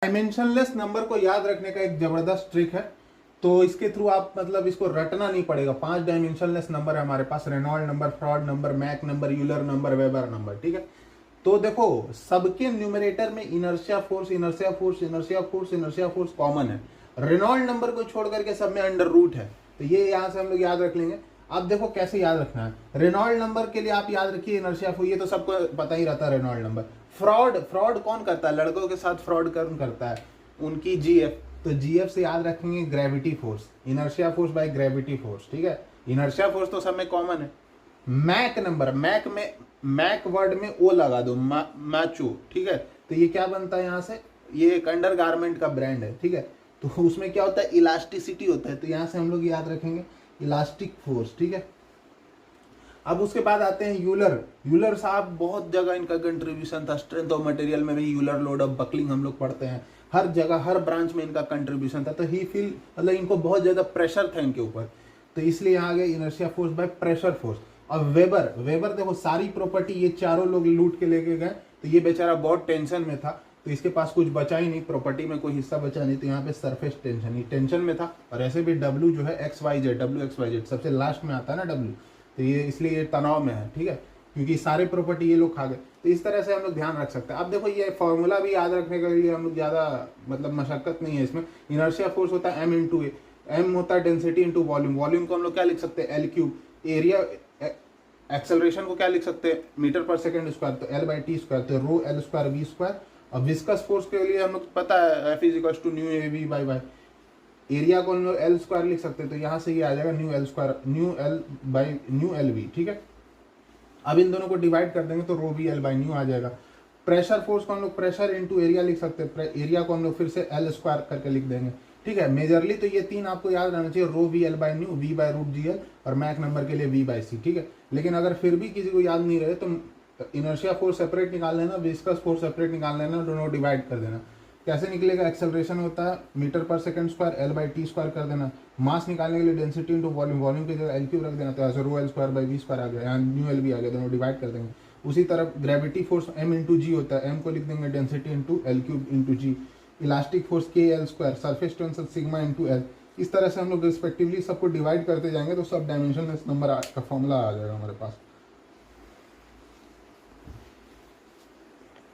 Dimensionless number को याद रखने का एक जबरदस्त ट्रिक है, तो इसके थ्रू आप मतलब इसको रटना नहीं पड़ेगा। 5 डायमेंशनलेस नंबर है हमारे पास, Reynold number, Froude number, Mach number, Euler number, Weber number, ठीक है। तो देखो सबके न्यूमरेटर में inertia force, inertia force, inertia force, inertia force common है। रेनॉल्ड नंबर को छोड़ करके सब में अंडर रूट है, तो ये यहां से हम लोग याद रख लेंगे। अब देखो कैसे याद रखना है। रेनॉल्ड नंबर के लिए आप याद रखिए इनर्शिया फोर्स, ये तो सबको पता ही रहता है रेनॉल्ड नंबर। फ्रॉड, फ्रॉड कौन करता है, लड़कों के साथ फ्रॉड कौन करता है, उनकी जीएफ, तो जीएफ से याद रखेंगे gravity force, inertia force by gravity force, ठीक है। इनर्शिया फोर्स तो सब में कॉमन है। मैक नंबर, मैक में, मैक वर्ड में ओ लगा दो, मैचो, ठीक है। तो ये क्या बनता है यहाँ से, ये एक अंडर गारमेंट का ब्रांड है, ठीक है। तो उसमें क्या होता है, इलास्टिसिटी होता है, तो यहाँ से हम लोग याद रखेंगे इलास्टिक फोर्स, ठीक है। अब उसके बाद आते हैं यूलर। यूलर साहब बहुत जगह इनका कंट्रीब्यूशन था, स्ट्रेंथ ऑफ मटेरियल में भी यूलर लोड ऑफ बकलिंग हम लोग पढ़ते हैं, हर जगह हर ब्रांच में इनका कंट्रीब्यूशन था। तो ही फील मतलब इनको बहुत ज्यादा प्रेशर था इनके ऊपर, तो इसलिए यहाँ आ गया inertia force by pressure force. अब वेबर, वेबर देखो सारी प्रॉपर्टी ये चारों लोग लूट के लेके गए, तो ये बेचारा बहुत टेंशन में था, तो इसके पास कुछ बचा ही नहीं, प्रॉपर्टी में कोई हिस्सा बचा नहीं, तो यहाँ पे सरफेस टेंशन ही टेंशन में था। और ऐसे भी डब्ल्यू जो है X Y Z, W X Y Z सबसे लास्ट में आता है ना डब्ल्यू, तो ये इसलिए ये तनाव में है, ठीक है, क्योंकि सारे प्रॉपर्टी ये लोग खा गए। तो इस तरह से हम लोग ध्यान रख सकते हैं। अब देखो ये फॉर्मूला भी याद रखने के लिए हम लोग ज़्यादा मतलब मशक्कत नहीं है इसमें। इनर्शिया फोर्स होता है एम इंटू ए, एम होता है डेंसिटी इंटू वॉल्यूम, वॉल्यूम को हम लोग क्या लिख सकते हैं एल क्यूब, एरिया, एक्सेलरेशन को क्या लिख सकते हैं मीटर पर सेकंड स्क्वायर, तो एल बाई टी स्क्वायर, तो rho L square V square. और विस्कस फोर्स के लिए हम लोग पता है F is equal to mu A V by Y, area को हम लोग एल स्क्वायर लिख सकते हैं, तो यहाँ से ये आ जाएगा new L square, new L by new L V, ठीक है। अब इन दोनों को डिवाइड कर देंगे तो रो वी एल बाई न्यू आ जाएगा। प्रेशर फोर्स को हम लोग प्रेशर इंटू एरिया लिख सकते हैं, एरिया को हम लोग फिर से एल स्क्वायर करके लिख देंगे, ठीक है। मेजरली तो ये तीन आपको याद रहना चाहिए, rho V L by nu, V by root g L, और मैक नंबर के लिए वी बाई सी, ठीक है। लेकिन अगर फिर भी किसी को याद नहीं रहे तो इनर्शिया फोर्स सेपरेट निकाल लेना, विस्कस फोर्स सेपरेट निकाल लेना, दोनों डिवाइड कर देना। कैसे निकलेगा, एक्सेलरेशन होता है मीटर पर second square, L by T square कर देना। मास निकालने के लिए डेंसिटी इंटू वॉल्यूम, वॉल्यूम की जगह एल क्यूब रख देना, तो ऐसे rho L square by V square आ गया, यहाँ न्यू एल भी आ गया, दोनों डिवाइड कर देंगे। उसी तरह gravity force M into g होता है, एम को लिख देंगे density into L cube into g. Elastic force के L square, surface tension sigma into L. इस तरह से हम लोग रिस्पेक्टिवली सबको डिवाइड करते जाएंगे तो सब डायमेंशनलेस नंबर का फॉर्मूला आ जाएगा हमारे पास।